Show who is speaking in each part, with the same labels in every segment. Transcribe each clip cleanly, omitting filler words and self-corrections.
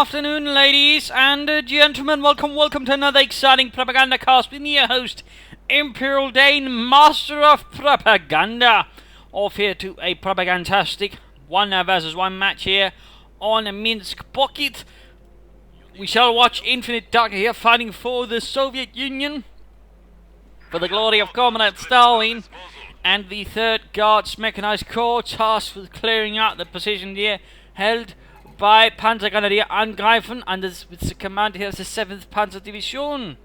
Speaker 1: afternoon, ladies and gentlemen. Welcome to another exciting Propagandacast with me, your host, Imperial Dane, Master of Propaganda. Off here to a propagantastic 1 versus 1 match here on Minsk Pocket. We shall watch InfiniteDakka here fighting for the Soviet Union, for the glory of Comrade Stalin, and the 3rd Guards Mechanized Corps tasked with clearing out the position here held by Panzer Grenadier Angreifen under with the command here of the 7th Panzer Division.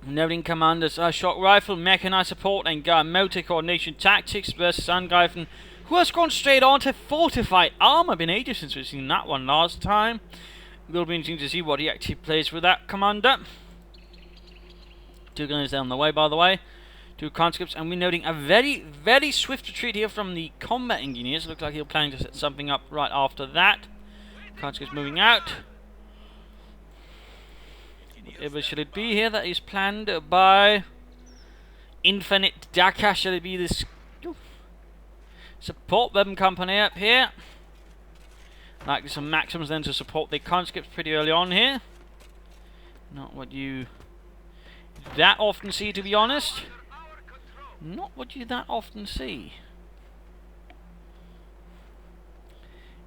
Speaker 1: Noting commanders are Shock Rifle, Mechanized Support and Motor Coordination Tactics versus Angreifen, who has gone straight on to Fortified Armor. Been ages since we've seen that one last time. Will be interesting to see what he actually plays with that commander. 2 gunners down the way, by the way. 2 conscripts, and we're noting a very swift retreat here from the combat engineers. Looks like he'll plan to set something up right after that. Conscripts moving out. Whatever should it be here that is planned by InfiniteDakka? Should it be this support weapon company up here? Likely some Maxims then to support the conscripts pretty early on here. Not what you that often see, to be honest. Not what you that often see.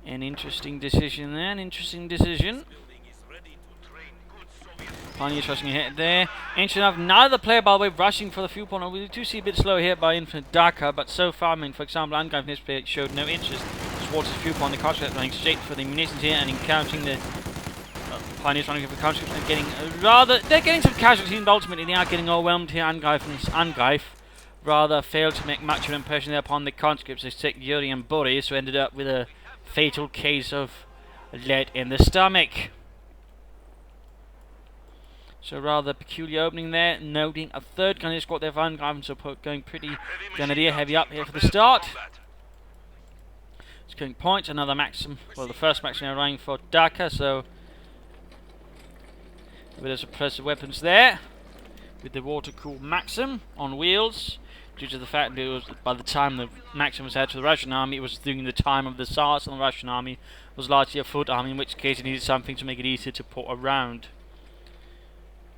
Speaker 1: An interesting decision there, an interesting decision. Pioneers rushing ahead there. Interesting enough, neither player, by the way, rushing for the fuel point. We do see a bit slow here by InfiniteDakka, but so far, I mean, for example, Angreifen this player showed no interest towards his fuel point. The conscripts running straight for the munitions here and encountering the Pioneers running for the conscripts and getting they're getting some casualties, and ultimately they are getting overwhelmed here. Angreifen rather failed to make much of an impression there upon the conscripts. They took Yuri and Boris, who ended up with a fatal case of lead in the stomach. So rather peculiar opening there, noting a 3rd gunnery squad there for Angreifen, so going pretty Grenadier heavy up here for the start. Scoring points, another Maxim, well the first Maxim running for Dakka, so a bit of suppressive weapons there, with the water-cooled Maxim on wheels, due to the fact that it was, by the time the Maxim was headed to the Russian army, it was during the time of the SARS, and the Russian army was largely a foot army, in which case it needed something to make it easier to put around.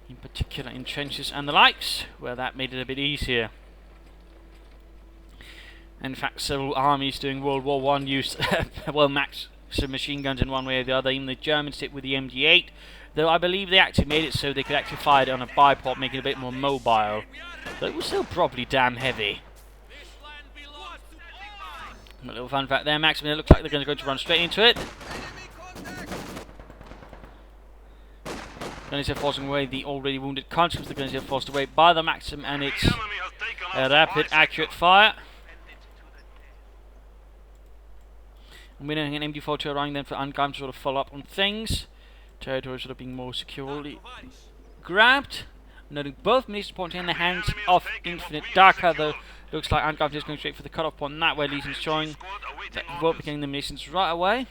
Speaker 1: In particular in trenches and the likes, where that made it a bit easier. In fact, several armies during World War I used well, Maxim machine guns in one way or the other. Even the Germans did with the MG8, though I believe they actually made it so they could actually fire it on a bipod, making it a bit more mobile. But it was still probably damn heavy. A little fun fact there, Maxim, it looks like they're going to run straight into it. Gunners are forcing away the already wounded conscripts. The gunners are forced away by the Maxim, and it's a rapid, accurate fire. And we're doing an MD4 running then for Angreifen to sort of follow up on things. Territory sort of being more securely grabbed. Noting both munitions pointing in the hands of InfiniteDakka, though looks like Angreifen is going straight for the cutoff point that way. Lee's showing that he won't be getting the munitions right away.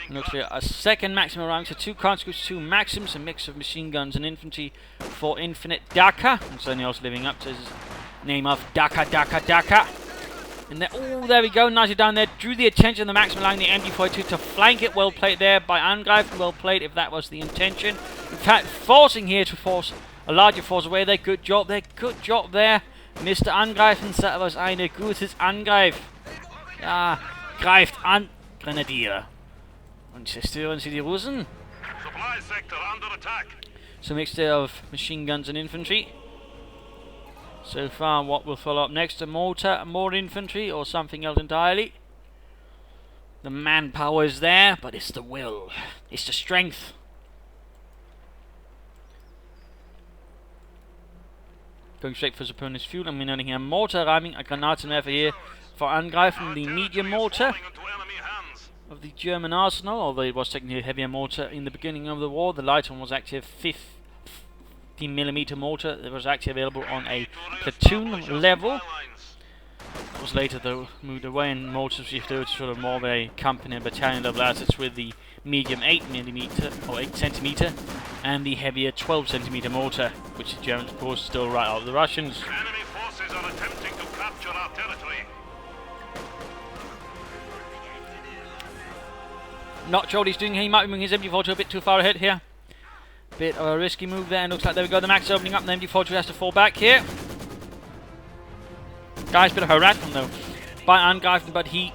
Speaker 1: And looks like a 2nd Maxim arriving, so 2 conscripts, 2 Maxims, a mix of machine guns and infantry for InfiniteDakka. And certainly also living up to his name of Dakka. And there we go, nicely down there. Drew the attention of the Maxim, allowing the MG42 to flank it. Well played there by Angreifen, well played if that was the intention. In fact, forcing here to force a larger force away there. Good job there, Mr. Angreifen. Das war eine gutes Angreif. Ja, greift an, Grenadier. Und zerstören Sie die Russen. So mixture of machine guns and infantry. So far, what will follow up next? A mortar, more infantry, or something else entirely? The manpower is there, but it's the will. It's the strength. Going straight for his opponent's fuel, and we're noting here a mortar arriving, a Granatenwerfer here for Angreifen, the medium mortar of the German arsenal, although it was technically a heavier mortar in the beginning of the war. The light one was actually a 50mm mortar that was actually available on a platoon level. It was later though moved away, and mortars shifted over to sort of more of a company and battalion level assets, with the medium 8mm or 8cm and the heavier 12cm mortar, which the Germans of course still right out of the Russians. Enemy forces are attempting to capture our territory. Not sure what he's doing here. He might be moving his MG42 a bit too far ahead here. Bit of a risky move there, and looks like there we go. The max is opening up, and the MG42 has to fall back here. Guys, bit of harassment though by Angreifen, but he's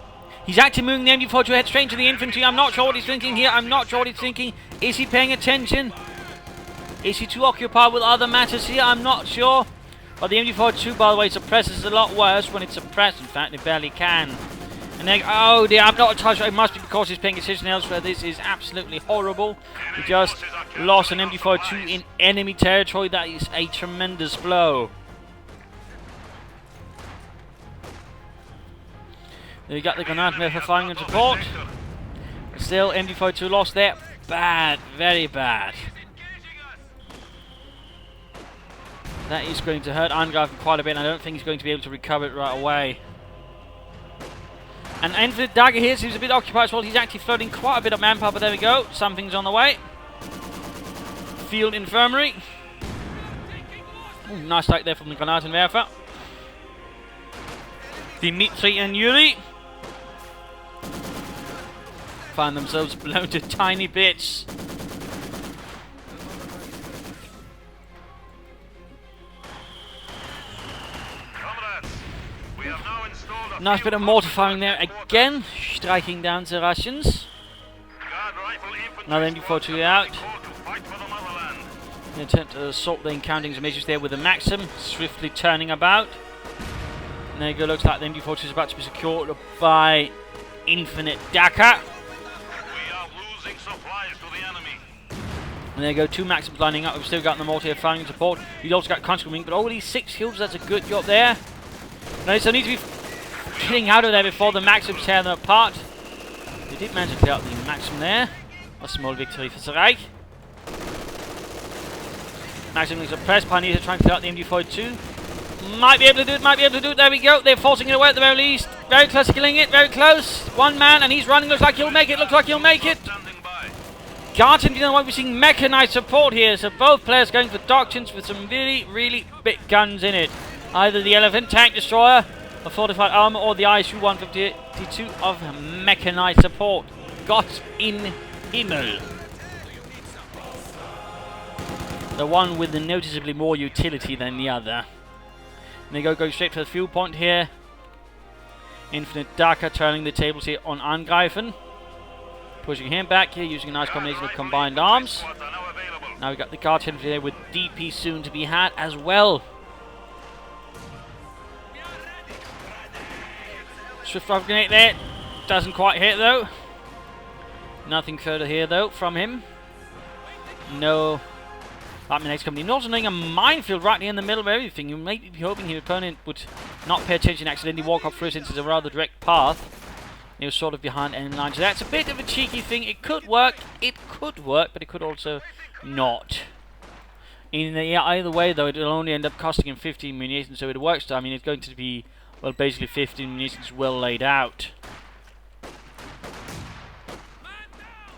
Speaker 1: actually moving the MG42 head straight to the infantry. I'm not sure what he's thinking here. I'm not sure what he's thinking. Is he paying attention? Is he too occupied with other matters here? I'm not sure. But the MG42, by the way, suppresses a lot worse when it's suppressed. In fact, it barely can. And then, oh dear, I'm not touched. It must be because he's paying attention elsewhere. This is absolutely horrible. We just lost an MG42 in enemy territory. That is a tremendous blow. There you got the Granatmeer for firing and support. Still, MG42 lost there. Bad, very bad. That is going to hurt Angreifen quite a bit, and I don't think he's going to be able to recover it right away. And InfiniteDakka here seems a bit occupied as well. He's actually floating quite a bit of manpower, but there we go. Something's on the way. Field Infirmary. Ooh, nice strike there from the Granatenwerfer. Dimitri and Yuri find themselves blown to tiny bits. Nice bit of mortar firing there again, striking down the Russians. Another MG42 out. They attempt to assault the encountering some issues there with the Maxim, swiftly turning about. And there you go, looks like the MG42 is about to be secured by InfiniteDakka. And there you go, 2 Maxims lining up. We've still got the mortar firing support. We've also got constant wing, but all these 6 kills, that's a good job there. Now, so need to be getting out of there before the Maxims tear them apart. They did manage to clear out the Maxim there. A small victory for the Reich. Maxim is suppressed. Pioneers are trying to clear out the MG42. Might be able to do it, might be able to do it. There we go. They're forcing it away at the very least. Very close to killing it, very close. One man, and he's running. Looks like he'll make it, looks like he'll make it. Guards and we're seeing mechanized support here. So both players going for doctrines with some really, really big guns in it. Either the Elephant Tank Destroyer, a fortified armor, or the ISU 152 of mechanized support. Gott in Himmel. The one with the noticeably more utility than the other. And they go straight to the fuel point here. InfiniteDakka turning the tables here on Angreifen. Pushing him back here using a nice combination of combined arms. Now we've got the guard infantry there with DP soon to be had as well. Swift rifle grenade there. Doesn't quite hit though. Nothing further here though from him. No. That means company. And also knowing a minefield right here in the middle of everything. You may be hoping your opponent would not pay attention, accidentally walk up through since it's a rather direct path. He was sort of behind enemy lines. So that's a bit of a cheeky thing. It could work, but it could also not. Either way though, it'll only end up costing him 15 munitions, so it works. I mean, it's going to be, well, basically 15 munitions well laid out.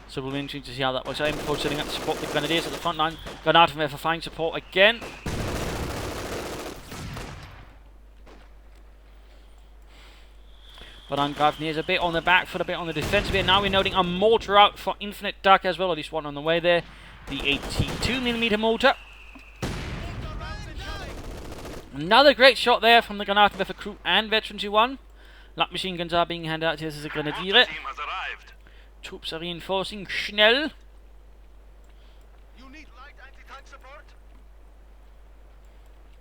Speaker 1: So we'll be interesting to see how that works. I'm setting up to support the Grenadiers at the front line. Granatmeer for flying support again. But Angreifen is a bit on the back foot, a bit on the defensive here. Now we're noting a mortar out for InfiniteDakka as well, at least one on the way there. The 82mm mortar. Another great shot there from the Granatmeer for crew and veterans who won. Light machine guns are being handed out here as a Grenadier. Troops are reinforcing. Schnell. You need light anti-tank support?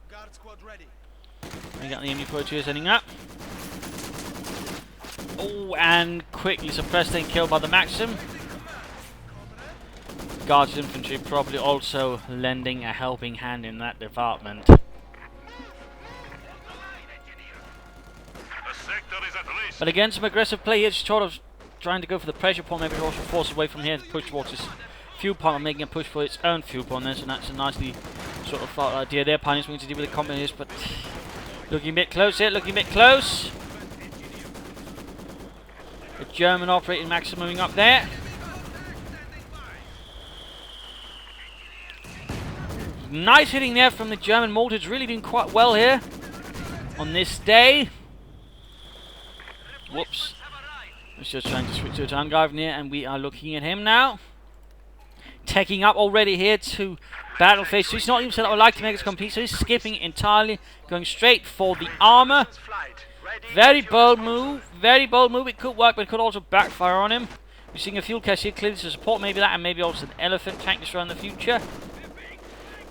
Speaker 1: Guard squad ready. We got the MG42 setting up. Oh, and quickly suppressed and killed by the Maxim. Guards infantry probably also lending a helping hand in that department. But again, some aggressive play here, sort of trying to go for the pressure point, maybe also force away from here to push towards this fuel point, and making a push for its own fuel point there, so that's a nicely sort of thought idea there. Pioneers going to deal with the combiners, but looking a bit close here, looking a bit close. The German operating Maxim moving up there. Nice hitting there from the German mortars, really doing quite well here on this day. Whoops. He's just trying to switch to Angreifen here, and we are looking at him now. Taking up already here to battle phase 2. He's not even said I would like to make this complete, so he's skipping entirely, going straight for the armor. Very bold move, very bold move. It could work, but it could also backfire on him. We're seeing a fuel cache here, clearly to support maybe that, and maybe also an elephant tank destroyer in the future.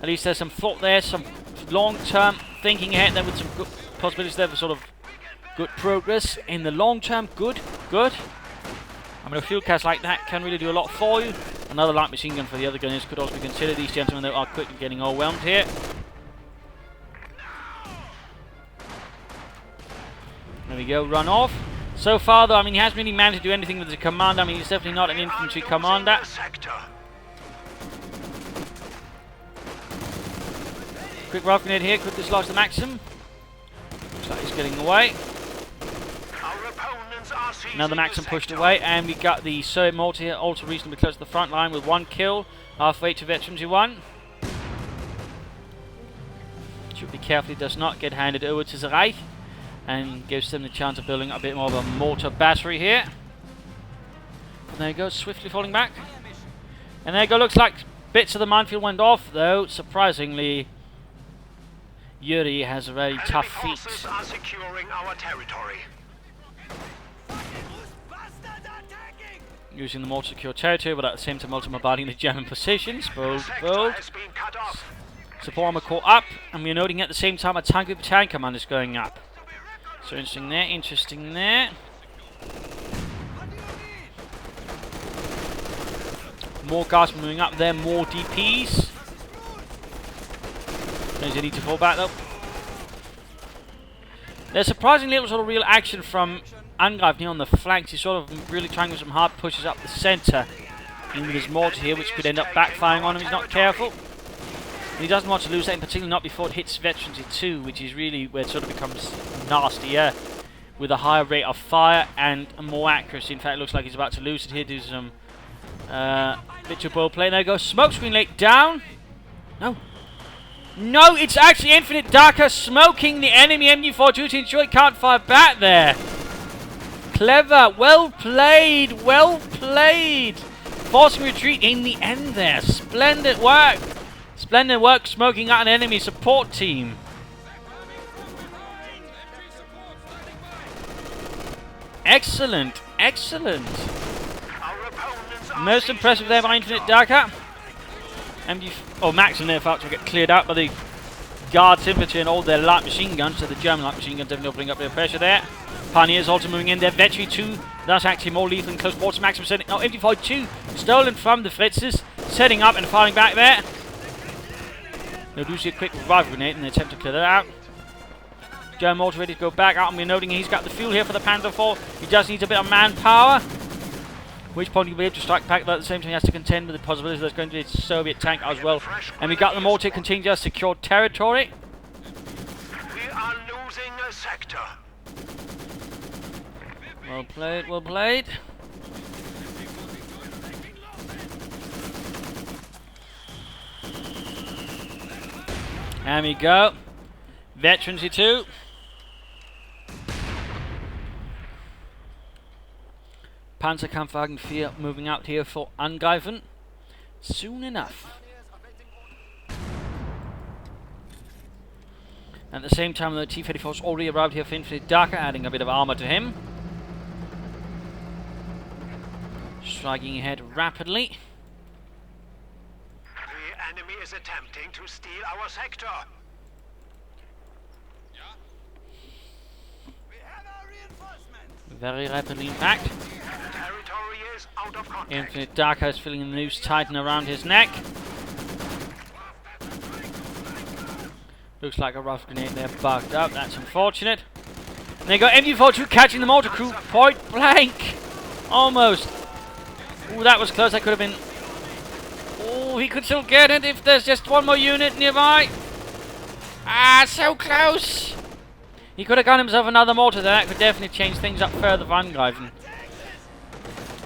Speaker 1: At least there's some thought there, some long-term thinking ahead there with some good possibilities there for sort of good progress in the long term. Good. I mean, a fuel cache like that can really do a lot for you. Another light machine gun for the other gunners could also be considered. These gentlemen, though, are quickly getting overwhelmed here. There we go, run off. So far, though, I mean, he hasn't really managed to do anything with the commander. I mean, he's definitely not an infantry commander. Quick rough grenade here, could dislodge the Maxim. Looks like he's getting away. Another Maxim pushed away, and we got the Soviet mortar here, also reasonably close to the front line with 1 kill. Halfway to veterans who won. Should be careful he does not get handed over to the Reich, and gives them the chance of building a bit more of a mortar battery here. And there you go, swiftly falling back. And there you go, looks like bits of the minefield went off, though surprisingly Yuri has a very tough feat.
Speaker 2: Are securing our territory.
Speaker 1: Using the mortar to secure territory, but at the same time also bombarding the German positions. Bold. Support armor core up, and we're noting at the same time a tank battalion command is going up. So interesting there. More guards moving up there, more DPs. They need to fall back though. There's surprisingly little sort of real action from Angreifen here on the flanks. He's sort of really trying with some hard pushes up the centre. In with his mortar here, which could end up backfiring on him if he's not careful. And he doesn't want to lose that, in particular not before it hits veterans too, which is really where it sort of becomes nastier. With a higher rate of fire and more accuracy. In fact, it looks like he's about to lose it here. Do some bits of ball play. There goes smoke screen laid down. No, it's actually InfiniteDakka smoking the enemy MG42 to ensure he can't fire back there. Clever, well played. Forcing retreat in the end there. Splendid work smoking out an enemy support team. Excellent. Most impressive there by InfiniteDakka. Maxim there about to get cleared out by the guards, infantry, and all their light machine guns. So the German light machine guns definitely opening up their pressure there. Pioneers also moving in there. Vetri 2, that's actually more lethal in close quarters. Maxim setting. MG42 stolen from the Fritzes, setting up and firing back there. They'll do see a quick revival grenade in the attempt to clear that out. German mortar ready to go back out, and we're noting he's got the fuel here for the Panzer IV. He just needs a bit of manpower. At which point he'll be able to strike back, but at the same time he has to contend with the possibility there's going to be a Soviet tank as well. And we got the mortar continuing to secure territory.
Speaker 2: We are losing a sector.
Speaker 1: Well played. And we go. Veterans too. Panzerkampfwagen 4 moving out here for Angreifen soon enough. At the same time, the T-34's already arrived here for InfiniteDakka, adding a bit of armor to him. Striking ahead rapidly.
Speaker 2: The enemy is attempting to steal our sector.
Speaker 1: Very rapidly, in fact. InfiniteDakka is feeling the noose tighten around his neck. Looks like a rough grenade there bugged up. That's unfortunate. And they got MG42 catching the mortar crew point blank. Almost. Ooh, that was close. That could have been. Oh, he could still get it if there's just one more unit nearby. Ah, so close. He could have got himself another mortar there. That could definitely change things up further for Angreifen.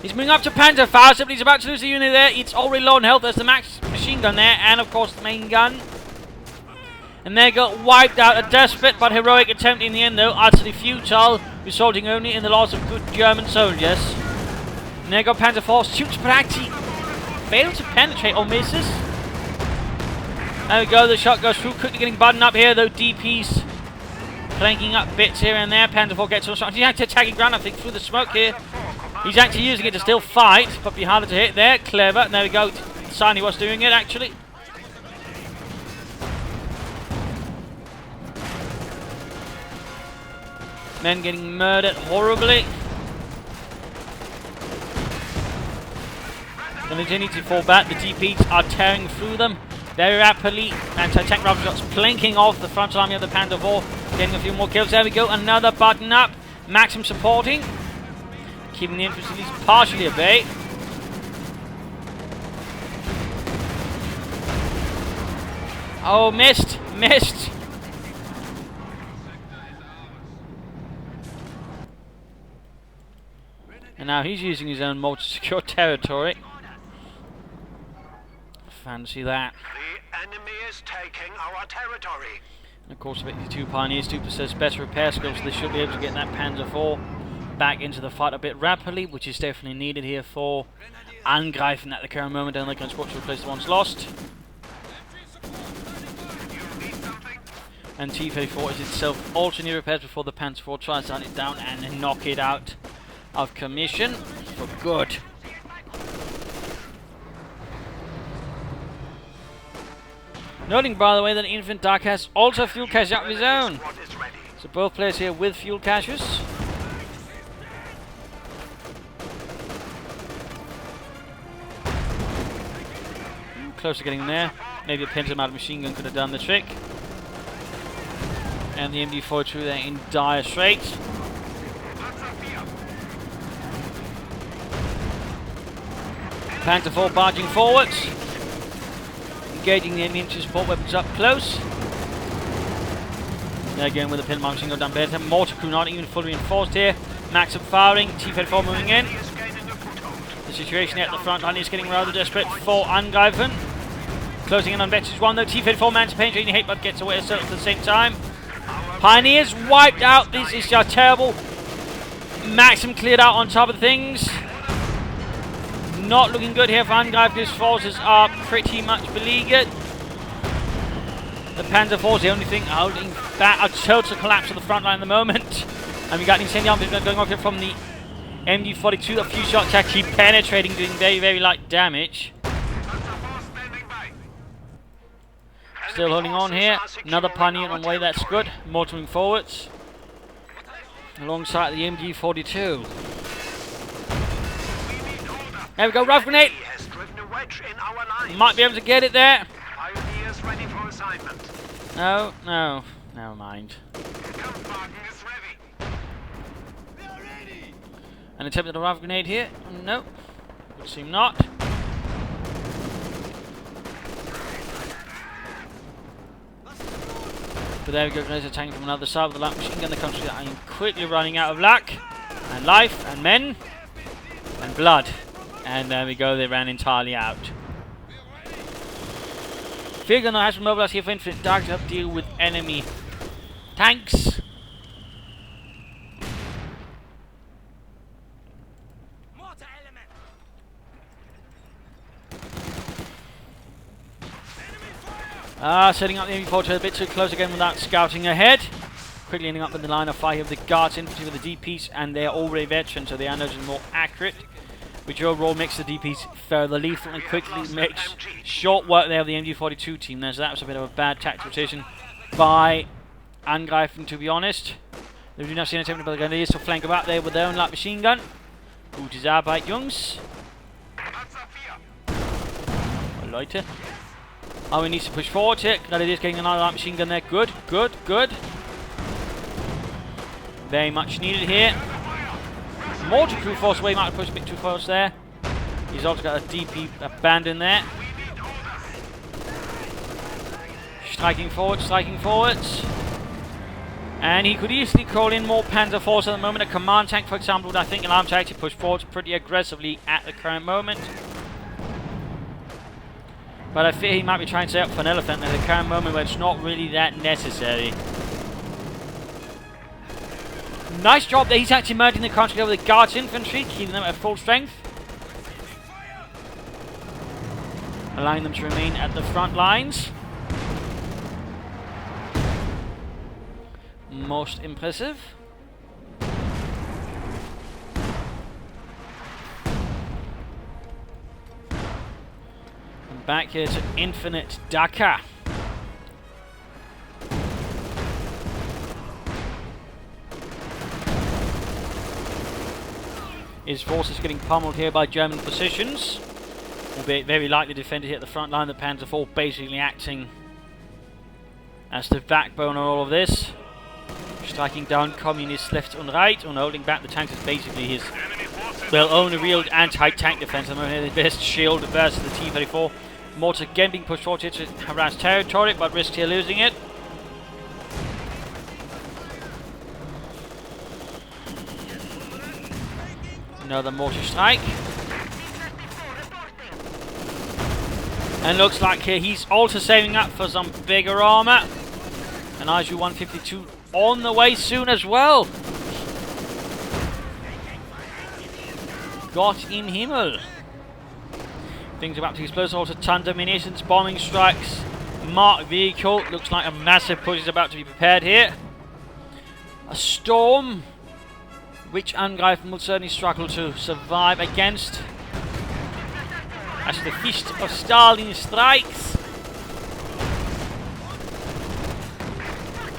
Speaker 1: He's moving up to Panzer Faust, but he's about to lose the unit there. It's already low on health. There's the max machine gun there, and of course the main gun. And they got wiped out. A desperate but heroic attempt in the end, though, utterly futile, resulting only in the loss of good German soldiers. And there go Panzer Force, shoots but actually fails to penetrate or misses. There we go, the shot goes through, quickly getting buttoned up here though. DP's planking up bits here and there. Panzer 4 gets on shot. He's actually attacking ground, I think, through the smoke here. He's actually using it to still fight, but be harder to hit there. Clever. And there we go. Sani was doing it, actually. Men getting murdered horribly. They continue to fall back. The DPs are tearing through them very rapidly. Anti-tank rifle shots plinking off the frontal army of the Panzer 4. Getting a few more kills. There we go. Another button up. Maxim supporting. Keeping the infantry at least partially at bay. Oh, missed. Missed. And now he's using his own mode to secure territory. Fancy that.
Speaker 2: The enemy is taking our territory.
Speaker 1: And of course, the 2 Pioneers do possess better repair skills, so they should be able to get that Panzer 4 back into the fight a bit rapidly, which is definitely needed here for Angreifen at the current moment, and they can squad to replace the ones lost. And T-34 is itself also near repairs before the Panzer 4 tries to hunt it down and knock it out of commission for good. Noting, by the way, that InfiniteDakka has also fuel cache out of his own. So both players here with fuel caches. Close to getting there. Maybe a pentamounted machine gun could have done the trick. And the MD-42 there in dire straits. Panzer 4 barging forwards. Engaging the enemy infantry support weapons up close. There again with the pin machine gun done better. Mortar crew not even fully reinforced here. Maxim firing. T-34 moving in. The situation here at the front line is getting rather desperate for Angreifen. Closing in on Betsy's 1 though. T-34 managed to penetrate the hate but gets away at the same time. Pioneers wiped out. This is just terrible. Maxim cleared out on top of things. Not looking good here for Angreifen. His forces are pretty much beleaguered. The Panzer 4 is the only thing holding back a total collapse of the front line at the moment. And we got an incendiary arm going off here from the MD-42. A few shots actually penetrating, doing very, very light damage. Still holding on here. Another Pioneer on the way, that's good. Motoring forwards. Alongside the MD-42. There we go, rough grenade. Might be able to get it there. No, no, never mind. An attempt at a rough grenade here? No, would seem not. But there we go, grenades attacking from another side of the light machine gun. The country that I am quickly running out of luck, and life, and men, and blood. And there we go, they ran entirely out. Field gunner has been mobilized here for InfiniteDakka to help deal with enemy tanks. Setting up the MD-42 a bit too close again without scouting ahead. Quickly ending up in the line of fire of the Guards infantry with the DPs, and they're already veterans, so they are notably more accurate. Which overall makes the DPs further lethal and quickly makes short work there of the MD-42 team there. So that was a bit of a bad tactical decision by Angreifen, to be honest. They do not see an attempt by the Grenadiers to flank about there with their own light machine gun. Gute Arbeit, Jungs. Leute. Oh, we need to push forward here. Grenadiers getting another light machine gun there. Good, good, good. Very much needed here. Mortar crew force away, might have pushed a bit too close there. He's also got a DP abandoned there. Striking forwards. And he could easily call in more Panzer Force at the moment. A command tank, for example, would I think allow him to actually push forwards pretty aggressively at the current moment. But I fear he might be trying to set up for an elephant at the current moment where it's not really that necessary. Nice job there. He's actually merging the country over the Guards infantry, keeping them at full strength. allowing them to remain at the front lines. Most impressive. And back here to InfiniteDakka. His forces getting pummeled here by German positions, albeit very likely defended here at the front line. The Panzer IV basically acting as the backbone of all of this, striking down communists left and right, and holding back the tanks is basically his, well, only real anti-tank defense. I mean, the best shield versus the T-34. Mortars again being pushed forward here to harass territory, but risks here losing it. Another mortar strike. And looks like here he's also saving up for some bigger armor. And ISU-152 on the way soon as well. Gott im Himmel. Things about to explode. Also tons of munitions, bombing strikes, marked vehicle. Looks like a massive push is about to be prepared here. A storm, which Angreifen will certainly struggle to survive against, as the fist of Stalin strikes.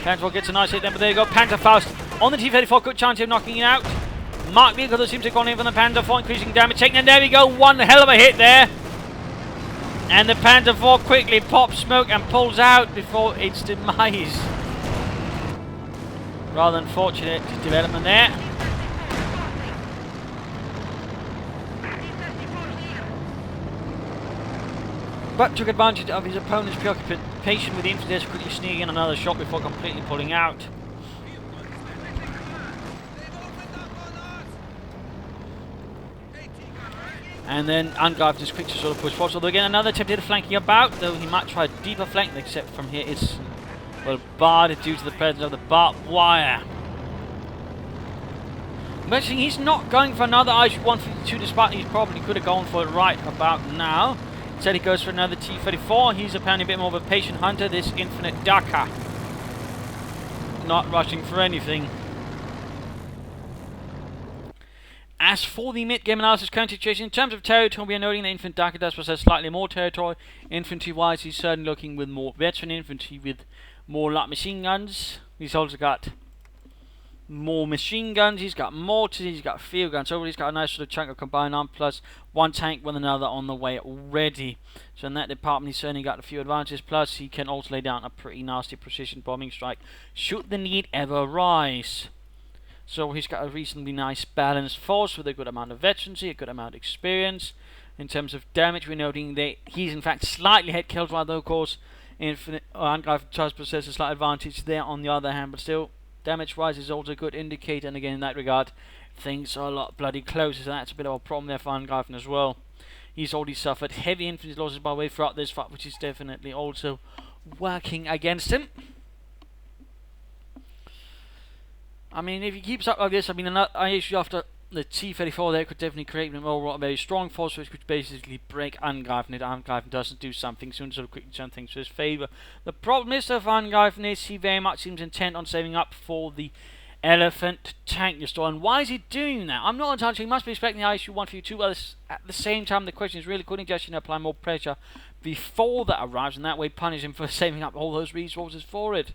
Speaker 1: Panzer gets a nice hit then, but there you go. Panzerfaust on the T-34, good chance of knocking it out. Mark vehicle that seems to have gone in from the Panzer IV, increasing damage taken, and there we go, one hell of a hit there. And the Panzer IV quickly pops smoke and pulls out before its demise. Rather unfortunate development there. But took advantage of his opponent's preoccupation with the infantry, quickly sneaking in another shot before completely pulling out. And then Angreifen is quick to sort of push forward. So again, another attempt here to flanking about, though he might try a deeper flank, except from here it's, well, barred due to the presence of the barbed wire. But he's not going for another ISU-152, despite he probably could have gone for it right about now. Instead he goes for another T-34. He's apparently a bit more of a patient hunter, this InfiniteDakka. Not rushing for anything. As for the mid-game analysis current situation, in terms of territory, we are noting that InfiniteDakka does possess slightly more territory. Infantry-wise, he's certainly looking with more veteran infantry, with more light machine guns. He's also got more machine guns, he's got mortars, he's got field guns. So he's got a nice sort of chunk of combined arm, plus one tank with another on the way already. So in that department he's certainly got a few advantages, plus he can also lay down a pretty nasty precision bombing strike should the need ever arise. So he's got a reasonably nice balanced force with a good amount of veterancy, a good amount of experience. In terms of damage, we're noting that he's in fact slightly ahead kills-wise, though of course Angreifen does possess a slight advantage there on the other hand, but still damage-wise is also a good indicator, and again in that regard things are a lot bloody closer, so that's a bit of a problem there for Angreifen as well. He's already suffered heavy infantry losses by the way throughout this fight, which is definitely also working against him. I mean, if he keeps up like this, I mean, I issue after the T-34 there could definitely create an overall very strong force, which could basically break Angreifen if Angreifen doesn't do something soon, sort of quickly turn things to his favour. The problem is that Angreifen is he very much seems intent on saving up for the elephant tank destroyer. And why is he doing that? I'm not entirely sure. He must be expecting the ISU-152. At the same time, the question is really, couldn't he just apply more pressure before that arrives, and that way punish him for saving up all those resources for it?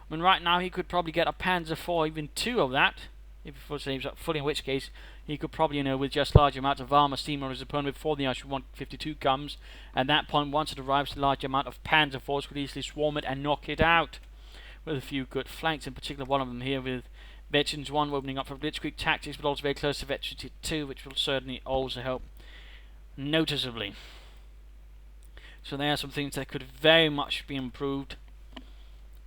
Speaker 1: I mean, right now he could probably get a Panzer IV, even two of that, if he saves up fully, in which case he could probably, with just large amounts of armor, steamroll his opponent before the ISU-152 comes. At that point, once it arrives, a large amount of Panzer IVs could easily swarm it and knock it out, with a few good flanks, in particular one of them here with Veterans 1 opening up for Blitzkrieg tactics, but also very close to Veterans 2, which will certainly also help noticeably. So there are some things that could very much be improved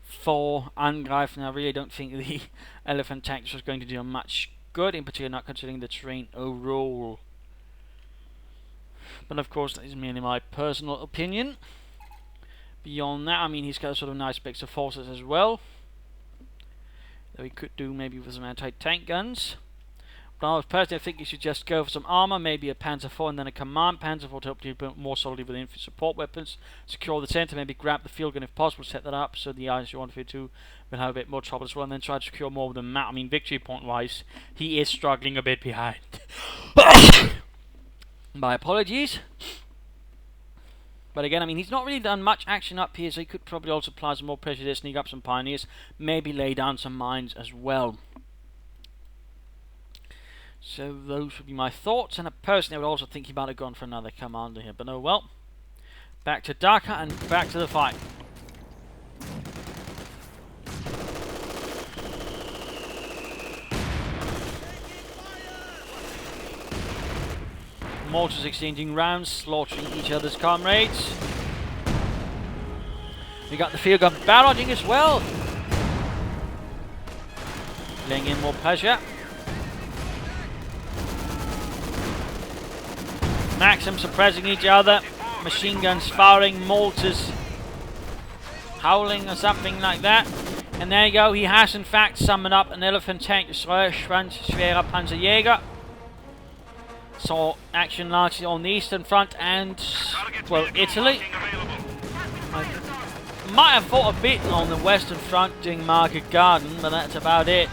Speaker 1: for Angreifen. I really don't think the elephant tank was going to do much good, in particular not considering the terrain overall. But of course that is merely my personal opinion. Beyond that, I mean, he's got a sort of nice mix of forces as well, that we could do maybe with some anti-tank guns. But I was personally think you should just go for some armor, maybe a Panzer IV and then a command Panzer IV to help you build more solidly with infantry support weapons. Secure the center, maybe grab the field gun if possible, set that up so the ISU-152 will have a bit more trouble as well, and then try to secure more of the map. I mean, victory point wise, he is struggling a bit behind. My apologies. But again, I mean, he's not really done much action up here, so he could probably also apply some more pressure there, sneak up some pioneers, maybe lay down some mines as well. So those would be my thoughts, and personally I would also think he might have gone for another commander here, but oh well. Back to Dakka and back to the fight. Mortars exchanging rounds, slaughtering each other's comrades. We got the field gun barraging as well. Laying in more pressure. Maxim suppressing each other. Machine guns firing, mortars howling or something like that. And there you go, he has in fact summoned up an elephant tank, Schwerer Panzerjäger. Saw action largely on the eastern front and, well, Italy. I might have fought a bit on the western front doing Market Garden, but that's about it.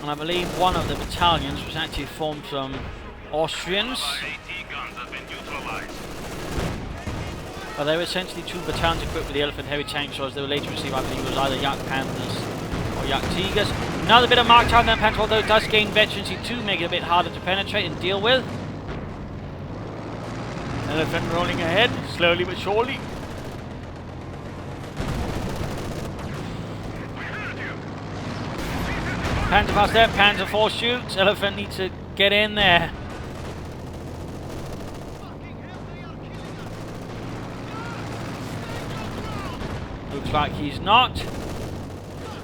Speaker 1: And I believe one of the battalions was actually formed from Austrians. But they were essentially two battalions equipped with the Elephant heavy tanks, so as they were later received, I believe it was either Yak Panthers or Yak Tigers. Another bit of marked out on that Panther, although it does gain veterancy too, make it a bit harder to penetrate and deal with. Elephant rolling ahead, slowly but surely. Panzer past there, Panzer IV shoots, Elephant needs to get in there. Looks like he's not.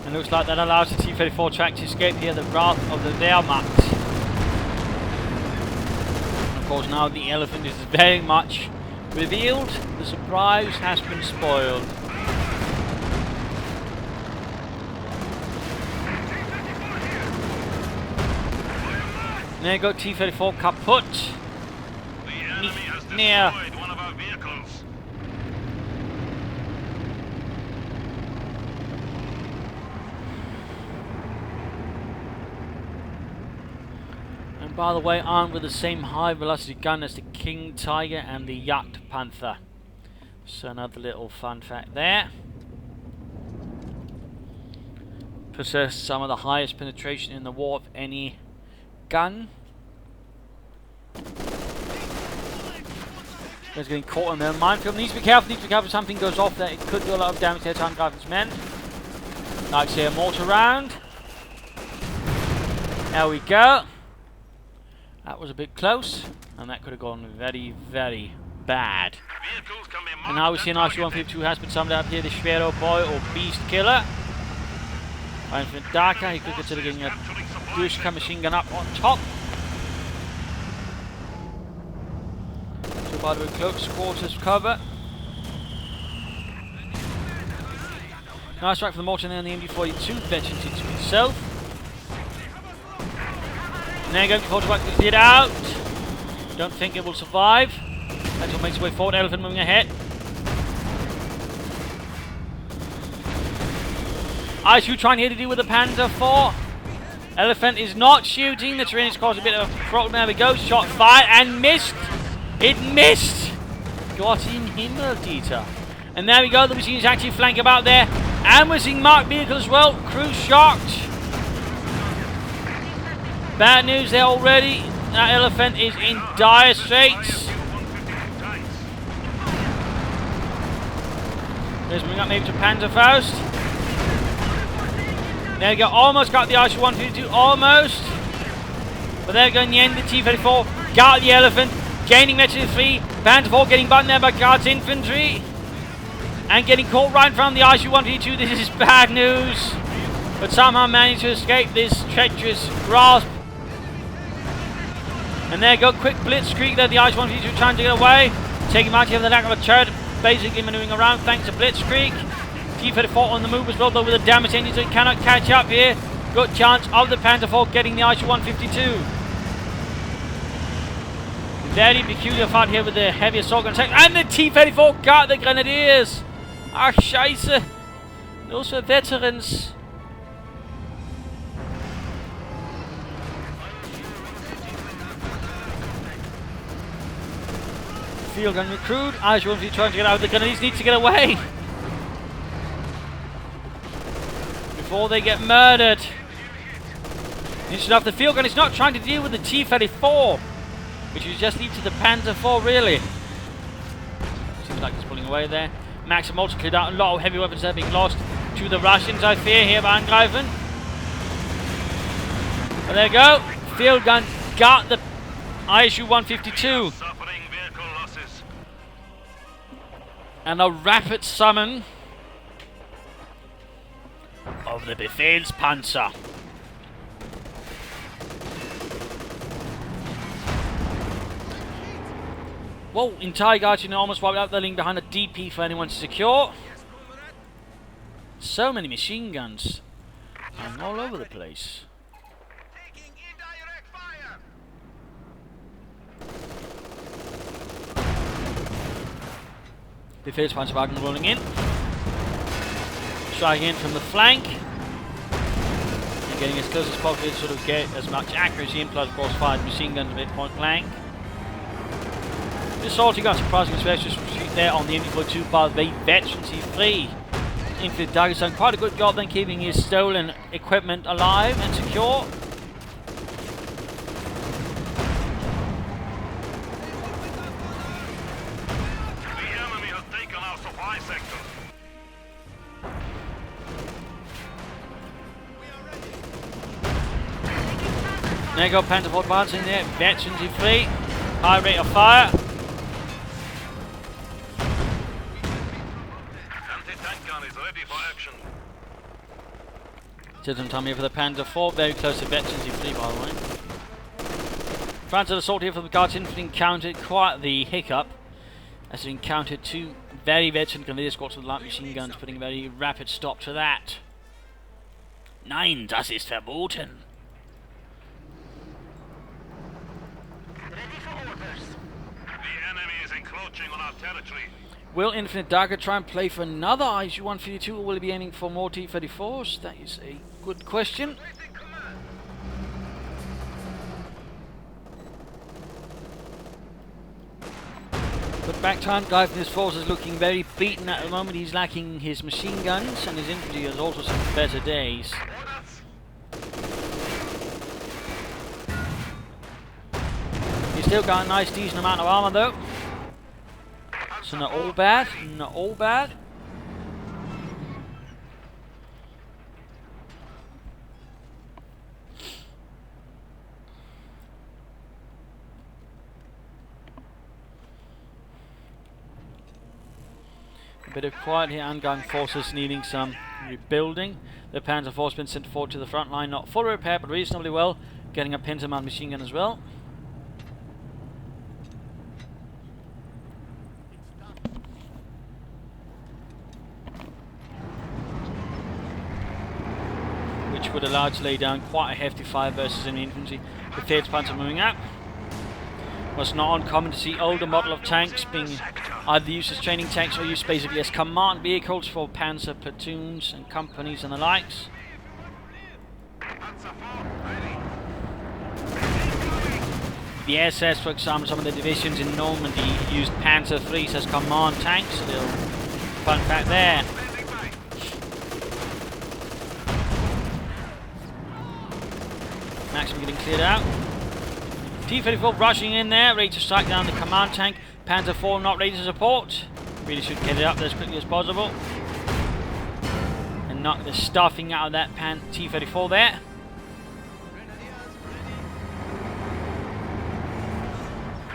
Speaker 1: And looks like that allows the T-34 track to escape here, the wrath of the Wehrmacht. And of course now the Elephant is very much revealed. The surprise has been spoiled. There you go, T-34 kaput.
Speaker 2: The enemy has
Speaker 1: Near.
Speaker 2: destroyed one of our vehicles.
Speaker 1: And by the way, armed with the same high velocity gun as the King Tiger and the Yacht Panther. So another little fun fact there. Possess some of the highest penetration in the war of any gun. He's getting caught in the minefield. Needs to be careful, if something goes off there, it could do a lot of damage there to Angreifen's men. Like say a mortar round. There we go. That was a bit close, and that could have gone very, very bad. And now we see an ISU-152 has been summoned up here, the Schwerer boy or beast killer. InfiniteDakka, he could consider getting a Dushka machine gun up on top. So by the way, close quarters cover. Nice strike from the mortar and the MG42, veteran to himself. And there you go, Fortune get out. Don't think it will survive. That's what makes its way forward, Elephant moving ahead. ISU trying here to deal with the Panzer IV. Elephant is not shooting. The terrain has caused a bit of a problem. There we go. Shot fired and missed. It missed. Got in Himmeltiter. And there we go. The machine is actually flanking about there. And we're seeing marked vehicle as well. Crew shocked. Bad news there already. That Elephant is in dire straits. Let's bring up maybe to Panzerfaust. There we go, almost got the ISU-152, almost. But there we go, in the end, the T-34 got the Elephant, gaining Metro 3. Panzer IV getting buttoned there by Guards Infantry. And getting caught right in front of the ISU-152. This is bad news. But somehow managed to escape this treacherous grasp. And there you go, quick blitzkrieg there, the ISU-152 trying to get away. taking advantage of the lack of a turret, basically maneuvering around thanks to Blitzkrieg. T-34 on the move as well, though, with the damaged engines, so it cannot catch up here. Good chance of the Panther IV getting the ISU-152. Very peculiar fight here with the heavy assault gun tank, and the T-34 got the Grenadiers. Ach, scheiße. Those were veterans. Field gun recruit. ISU-152 trying to get out. The Grenadiers need to get away before they get murdered. Interesting enough, the field gun is not trying to deal with the T-34, which you just leave to the Panther IV, really. Seems like it's pulling away there. Max and Malta cleared out. A lot of heavy weapons are being lost to the Russians, I fear, here by Angreifen. But there you go. Field gun got the ISU-152. And a rapid summon of the Befehlspanzer. Whoa, entire Guardian almost wiped out. They're leaving behind a DP for anyone to secure. So many machine guns. And all over the place. Befehlspanzerwagen rolling in. Striking in from the flank. And getting as close as possible to sort of get as much accuracy in, plus of course fired machine guns at point blank. This assaulting gun surprisingly specialist retreat there on the MD-42 bar, very veterancy free. InfiniteDakka has done quite a good job then keeping his stolen equipment alive and secure. There you go, Panther IV advancing there, veterancy free, high rate of fire.
Speaker 2: Anti-tank gun is ready for action.
Speaker 1: Citizen time here for the Panther IV, very close to veterancy free by the way. Transit assault here for the Guards Infantry encountered quite the hiccup, as they encountered two very veteran Grenadier squads with light machine guns, putting a very rapid stop to that. Nein, das ist verboten.
Speaker 2: On our territory.
Speaker 1: Will InfiniteDakka try and play for another ISU-152, or will he be aiming for more T-34s? That is a good question. But back to Angreifen, his force is looking very beaten at the moment. He's lacking his machine guns, and his infantry has also seen better days. He's still got a nice decent amount of armour though. So not all bad, not all bad. A bit of quiet here, ongoing forces needing some rebuilding. The Panther IV has been sent forward to the front line, not fully repaired but reasonably well, getting a Pinterman machine gun as well. Would allow to lay down quite a hefty fire versus enemy infantry. The Befehlspanzer moving out. Was not uncommon to see older model of tanks being either used as training tanks or used basically as command vehicles for panzer platoons and companies and the likes. The SS, for example, some of the divisions in Normandy used Panzer IIIs as command tanks. So they'll fun fact there. Maximum getting cleared out. T-34 rushing in there, ready to strike down the command tank. Panther IV not ready to support. Really should get it up there as quickly as possible. And knock the stuffing out of that T-34 there.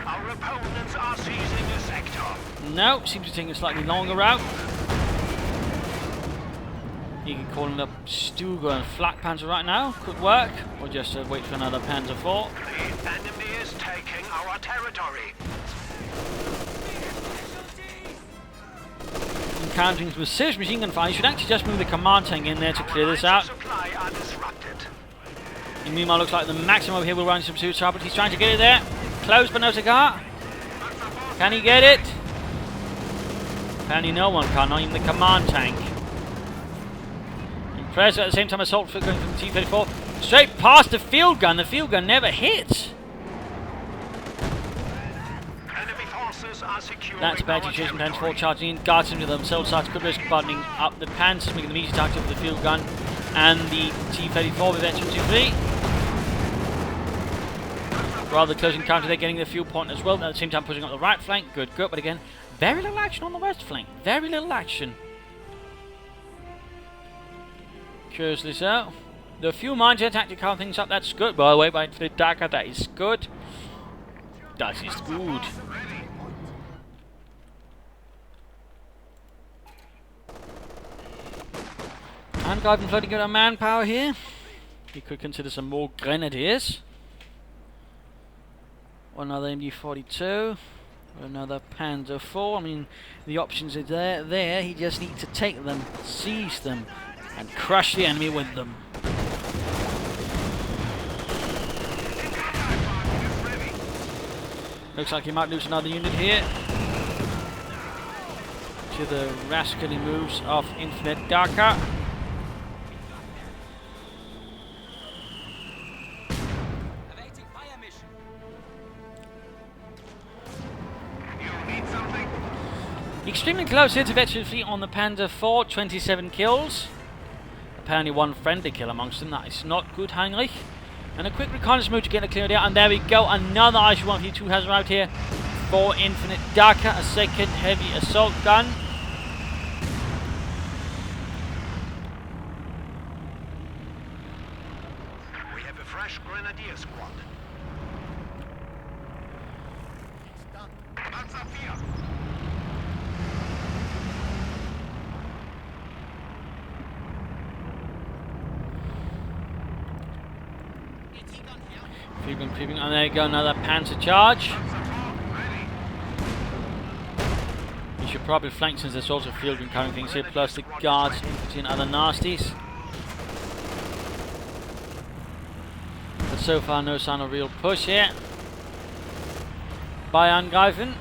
Speaker 2: Our opponents are seizing the sector.
Speaker 1: No, seems to be taking a slightly longer route. You can call him up Stuger and Flak Panzer right now, could work, or just wait for another Panzer IV.
Speaker 2: The enemy is taking our territory.
Speaker 1: encountering some serious machine gun fire. You should actually just move the command tank in there to clear this out.
Speaker 2: Supply are disrupted.
Speaker 1: And meanwhile, looks like the Maxim over here will run some suicide, but he's trying to get it there. Close, but no cigar. Can he get it? Apparently no one can, not even the command tank. Impressive. At the same time, assault going from the T-34 straight past the field gun. The field gun never hits.
Speaker 2: Enemy forces are securing
Speaker 1: That's bad.
Speaker 2: our
Speaker 1: Chasing Panzer
Speaker 2: territory.
Speaker 1: 4 charging in. Guards into themselves. Starts quick risk buttoning up the Panzers, making them easy target for the field gun and the T-34 with Veteran 2-3. Rather close encounter, they're getting the fuel point as well. At the same time, pushing up the right flank. Good, good. But again, very little action on the west flank. Very little action. Curiously so. The fuel mines here, tactical things up. That's good. By the way, by InfiniteDakka, that is good. That is good. Angreifen floating out of manpower here. He could consider some more grenadiers. Or another MG42. Or another Panzer 4. I mean, the options are there. He just needs to take them, seize them, and crush the enemy with them. Looks like he might lose another unit here to the rascally moves of InfiniteDakka. Extremely close here to Veteran Fleet on the Panzer 4, 27 kills. Apparently one friendly kill amongst them. That is not good, Heinrich. And a quick reconnaissance move to get it cleared out. And there we go. Another IC-152 has arrived here for InfiniteDakka. A second heavy assault gun.
Speaker 2: We have a fresh grenadier squad. Panzer 4.
Speaker 1: Creeping, and there you go, another Panzer charge. You should probably flank since there's also field gun carrying things here, plus the guards, infantry and other nasties. But so far no sign of real push here by Angreifen.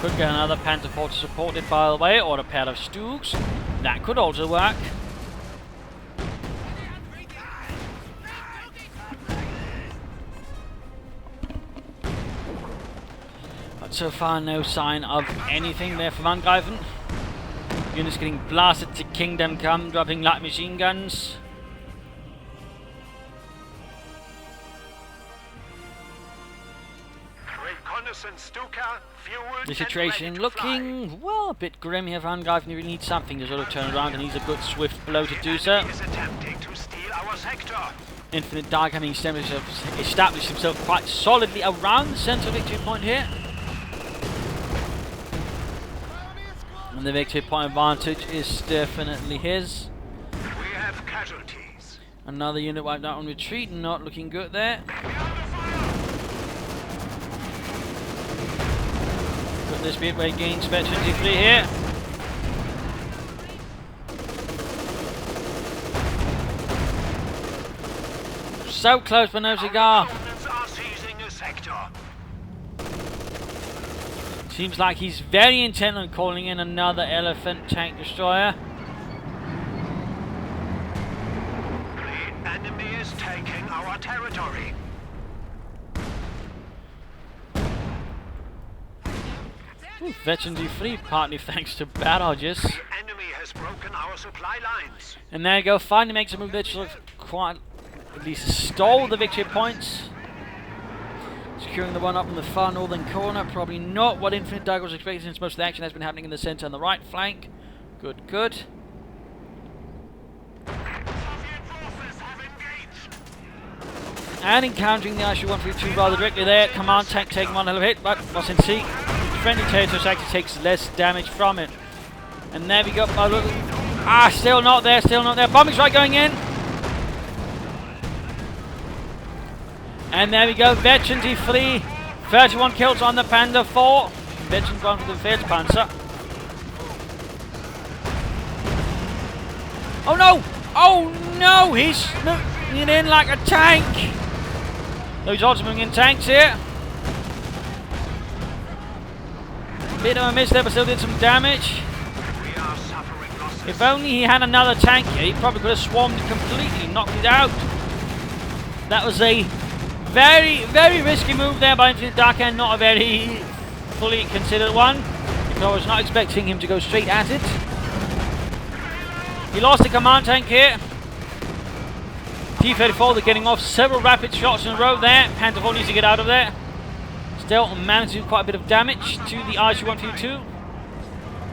Speaker 1: Could get another Panzer 4 to support it, by the way, or a pair of Stugs. That could also work. So far, no sign of anything there from Angreifen. Units getting blasted to Kingdom Come, dropping light machine guns.
Speaker 2: Reconnaissance Stuka, fueled
Speaker 1: The situation
Speaker 2: and ready to
Speaker 1: looking, well, a bit grim here for Angreifen. He really needs something to sort of turn around, and he's a good swift blow to do so.
Speaker 2: fly. Is attempting to steal our sector.
Speaker 1: InfiniteDakka having established himself quite solidly around the centre victory point here. And the victory point advantage is definitely his.
Speaker 2: We have casualties.
Speaker 1: Another unit wiped out on retreat, not looking good there. Could this be it where he gains Veteran 23 here? So close, but no cigar.
Speaker 2: Opponents are seizing a sector.
Speaker 1: Seems like he's very intent on calling in another Elephant tank destroyer.
Speaker 2: The enemy is taking our territory.
Speaker 1: Ooh, Veteran D3, partly thanks to barrages.
Speaker 2: The enemy has broken our supply lines.
Speaker 1: And there you go, finally makes a move that sort of quite, at least stole the victory points. Securing the one up in the far northern corner. Probably not what InfiniteDakka was expecting, since most of the action has been happening in the centre and the right flank. Good, good.
Speaker 2: Soviet forces have engaged.
Speaker 1: And encountering the IC-132 rather directly there. Command tank taking one hell of a hit, but was in C. Friendly territory actually takes less damage from it. And there we go. Still not there, still not there. Bombing strike going in. And there we go, Veteran D3, 31 kills on the Panzer 4. Veteran 1 for the Panzer. Oh no! Oh no! He's moving in like a tank! Those odds moving in tanks here. Bit of a miss there, but still did some damage. If only he had another tank here, he probably could have swarmed completely, knocked it out. That was a very, very risky move there by InfiniteDakka, and not a very fully considered one, because I was not expecting him to go straight at it. He lost the command tank here. T-34, they're getting off several rapid shots in a row there. Panther 4 needs to get out of there. Still managed to do quite a bit of damage to the ISU-152.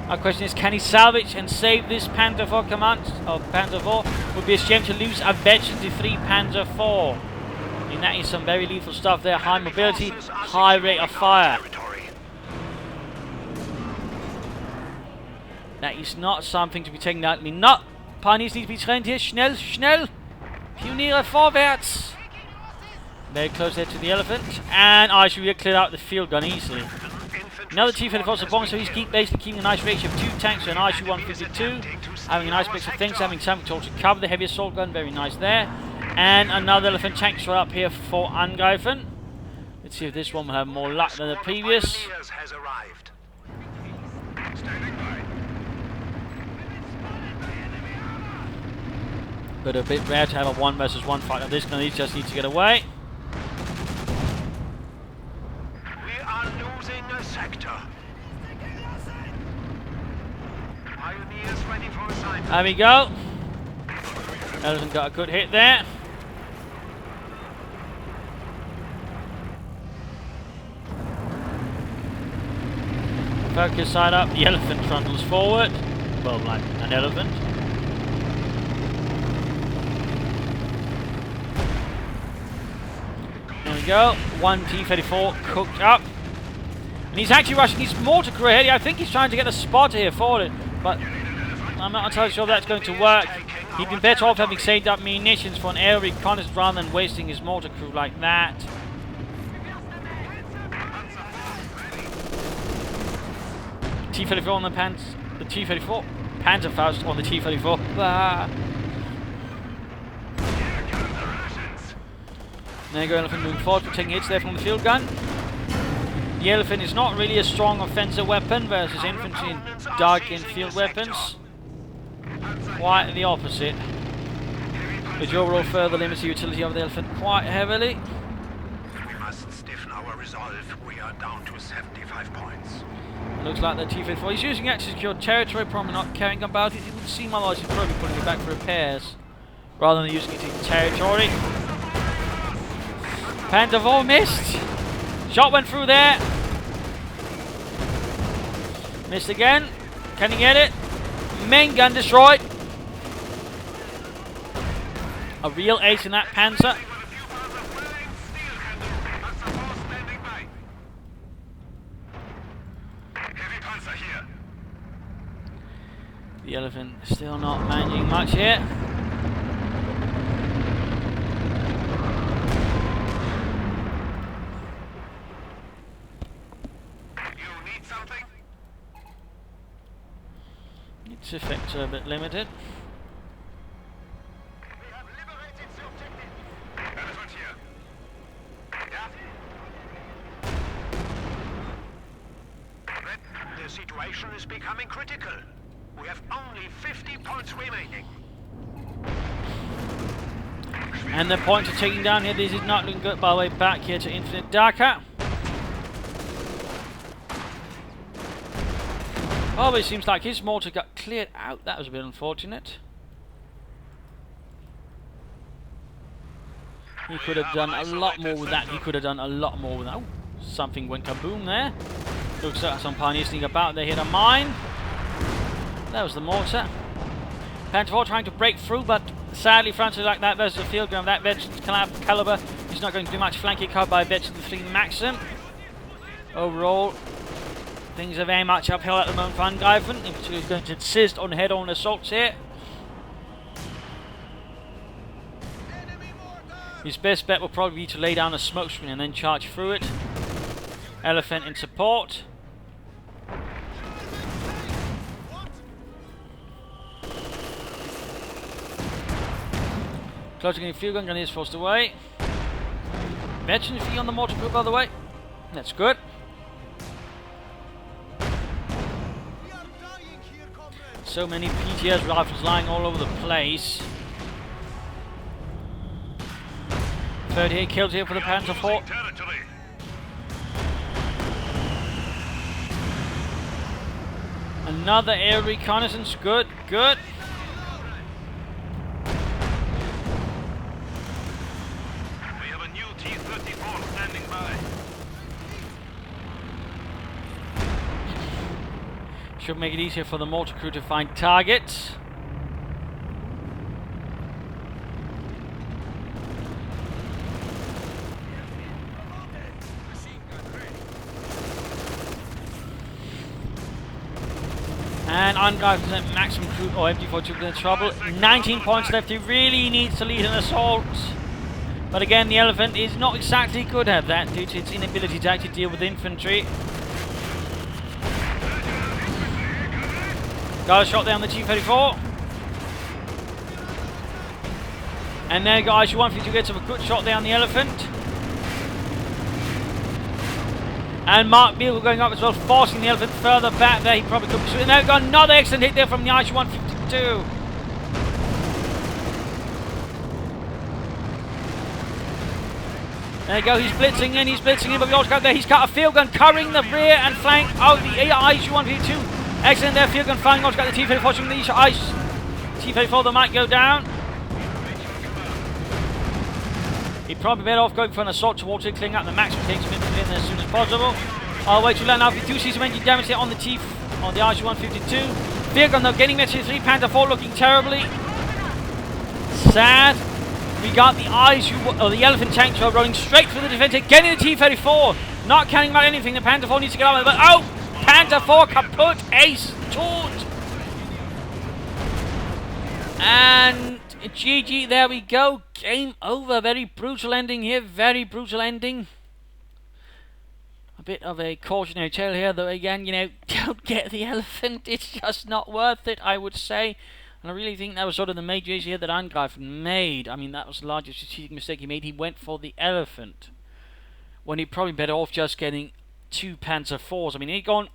Speaker 1: Our question is, can he salvage and save this Panther 4 command? Oh, Panther 4. Would be a shame to lose a veteran to 3 Panzer 4. I mean, that is some very lethal stuff there. High mobility, high rate of fire. That is not something to be taken lightly. Not. Pioneers need to be trained here. Schnell, schnell. Pioniere vorwärts. Very close there to the elephant. And I should clear out the field gun easily. Another T-34 is bomb, so he's basically keeping a nice ratio of 2 tanks to an ISU-152. Having a nice mix of things, having something to also cover the heavy assault gun, very nice there. And another elephant tank shot up here for Angreifen. Let's see if this one will have more luck than the previous. But a bit rare to have a 1 versus 1 fight like this, because he just needs to get away.
Speaker 2: We are losing a sector. Pioneers ready for assignment.
Speaker 1: There we go. Elephant got a good hit there. Focus side up, the elephant trundles forward. Well, like an elephant. There we go. 1 T-34 cooked up. And he's actually rushing his mortar crew ahead. I think he's trying to get a spotter here for it. But I'm not entirely sure that's going to work. He'd been better off having saved up munitions for an air reconnaissance rather than wasting his mortar crew like that. T-34 on the T-34. Panzerfaust on the T-34. Ah. There you go, elephant moving forward, taking hits there from the field gun. The elephant is not really a strong offensive weapon versus infantry and dark in field weapons. Quite the opposite. Which overall further limits the utility of the elephant quite heavily.
Speaker 2: We must stiffen our resolve. We are down to 75 points.
Speaker 1: It looks like the T-34 is using it to secure territory, probably not caring about it. It would seem otherwise he's probably putting it back for repairs rather than using it in territory. Panther 4 missed. Shot went through there. Missed again. Can he get it? Main gun destroyed. A real ace in that Panzer. The elephant still not managing much here. Its effects are a bit limited.
Speaker 2: The situation is becoming critical. We have only 50 points remaining.
Speaker 1: And the points are taking down here. This is not looking good by the way back here to InfiniteDakka. Oh, but it seems like his mortar got cleared out. That was a bit unfortunate. He could have done a lot more with that. He could have done a lot more with that. Oh, something went kaboom there. Looks like some pioneers sneak about. They hit a mine. That was the mortar. Panther 4 trying to break through, but sadly, Francis like that versus a field gun of that veteran's caliber is not going to do much. Flanking covered by a veteran 3 Maxim. Overall, things are very much uphill at the moment for Angreifen. Infantry is going to insist on head-on assaults here. His best bet will probably be to lay down a smoke screen and then charge through it. Elephant in support. Closing in field gun, gun is forced away. Veteran V on the mortar group, by the way. That's good. So many PTS rifles lying all over the place. 38 kills here for the Panzer IV. Another air reconnaissance. Good, good.
Speaker 2: We have a new T-34 standing by.
Speaker 1: Should make it easier for the mortar crew to find targets. And Angreifen at maximum crew or MG42 in trouble. 19 points left. He really needs to lead an assault. But again, the Elephant is not exactly good at that due to its inability to actually deal with infantry. Got a shot there on the T-34. And there, guys, ISU-152 gets a good shot there on the Elephant. And Mark Beagle going up as well, forcing the Elephant further back there. He probably could be shooting. There we got another excellent hit there from the ISU-152. There you go, he's blitzing in, but we also got there. He's got a field gun covering the rear and flank of the ISU-152. Excellent there, field gun firing. Also got the T-34 shooting the T-34 that might go down. He'd probably better off going for an assault towards it, clearing up the max, taking some infantry in there as soon as possible. I'll wait to learn now if we do see some engine damage there on the ISU-152. Field gun though, getting there to 3 Panther 4, looking terribly sad. We got the the Elephant tanks are rolling straight through the defense, getting the T-34. Not caring about anything, the Panther 4 needs to get on with it, but oh! Panther 4 kaput, ace, taunt. And GG, there we go. Game over. Very brutal ending here. Very brutal ending. A bit of a cautionary tale here, though, again, you know, don't get the Elephant. It's just not worth it, I would say. And I really think that was sort of the major issue here that Angreifen made. I mean, that was the largest strategic mistake he made. He went for the Elephant when he'd probably better off just getting 2 Panzer IVs. I mean, he'd gone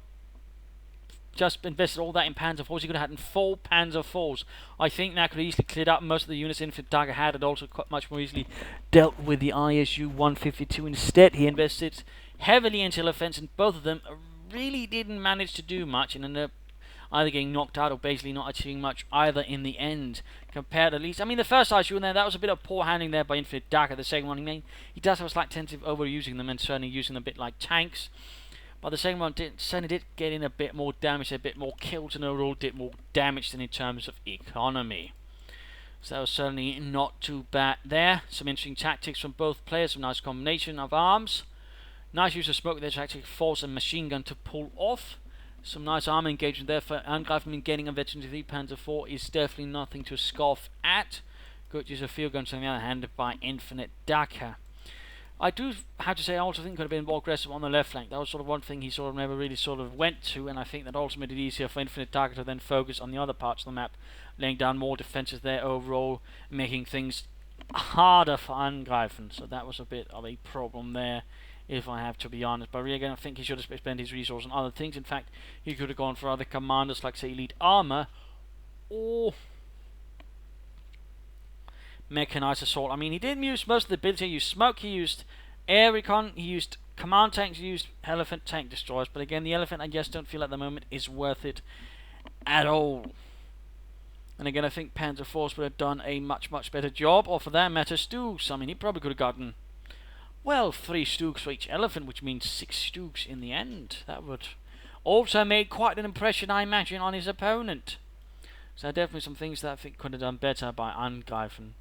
Speaker 1: just invested all that in Panzer IVs. He could have had 4 Panzer IVs. I think that could have easily cleared up most of the units InfiniteDakka had, and also quite much more easily dealt with the ISU-152. Instead, he invested heavily into offense, and both of them really didn't manage to do much, and ended up either getting knocked out or basically not achieving much either in the end. Compared at least, I mean, the first ISU in there, that was a bit of poor handling there by InfiniteDakka. The second one, he does have a slight tendency of overusing them and certainly using them a bit like tanks. But the second one certainly did get in a bit more damage, a bit more kills, and overall did more damage than in terms of economy. So that was certainly not too bad there. Some interesting tactics from both players, some nice combination of arms. Nice use of smoke with their tactic force and machine gun to pull off. Some nice armor engagement there for Angreifen. Getting a veteran to 3 Panzer IV is definitely nothing to scoff at. Good use of field guns on the other hand by InfiniteDakka. I do have to say I also think could have been more aggressive on the left flank. That was sort of one thing he sort of never really sort of went to, and I think that also made it easier for InfiniteDakka to then focus on the other parts of the map, laying down more defenses there overall, making things harder for Angreifen. So that was a bit of a problem there, if I have to be honest. But really again, I think he should have spent his resources on other things. In fact, he could have gone for other commanders like, say, elite armor or mechanized assault. I mean, he didn't use most of the ability. He used smoke, he used air recon, he used command tanks, he used Elephant tank destroyers. But again, the Elephant, I just don't feel at the moment is worth it at all. And again, I think Panzer IVs would have done a much better job. Or for that matter, Stooks. I mean, he probably could have gotten, well, 3 Stooks for each Elephant, which means 6 Stooks in the end. That would also make quite an impression, I imagine, on his opponent. So definitely some things that I think could have done better by Angreifen.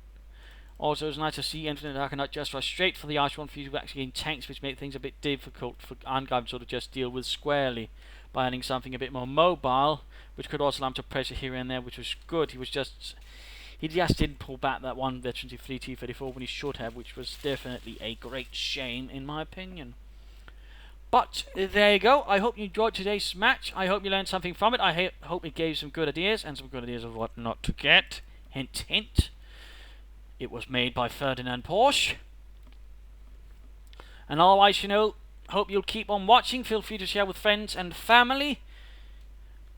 Speaker 1: Also, it's nice to see InfiniteDakka not just rush straight for the ISU-152, but actually getting tanks, which make things a bit difficult for Angreifen to sort of just deal with squarely by adding something a bit more mobile, which could also allow him to pressure here and there, which was good. He just didn't pull back that one veteran T-34 when he should have, which was definitely a great shame in my opinion. But there you go. I hope you enjoyed today's match. I hope you learned something from it. I hope it gave some good ideas and some good ideas of what not to get. Hint, hint. It was made by Ferdinand Porsche. And otherwise, you know, hope you'll keep on watching. Feel free to share with friends and family.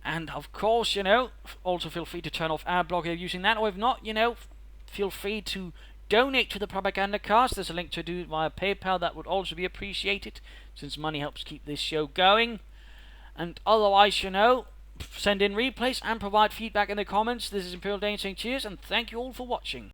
Speaker 1: And of course, you know, also feel free to turn off ad block if you're using that. Or if not, you know, feel free to donate to the Propagandacast. There's a link to do it via PayPal. That would also be appreciated, since money helps keep this show going. And otherwise, you know, send in replays and provide feedback in the comments. This is Imperial Dane saying cheers and thank you all for watching.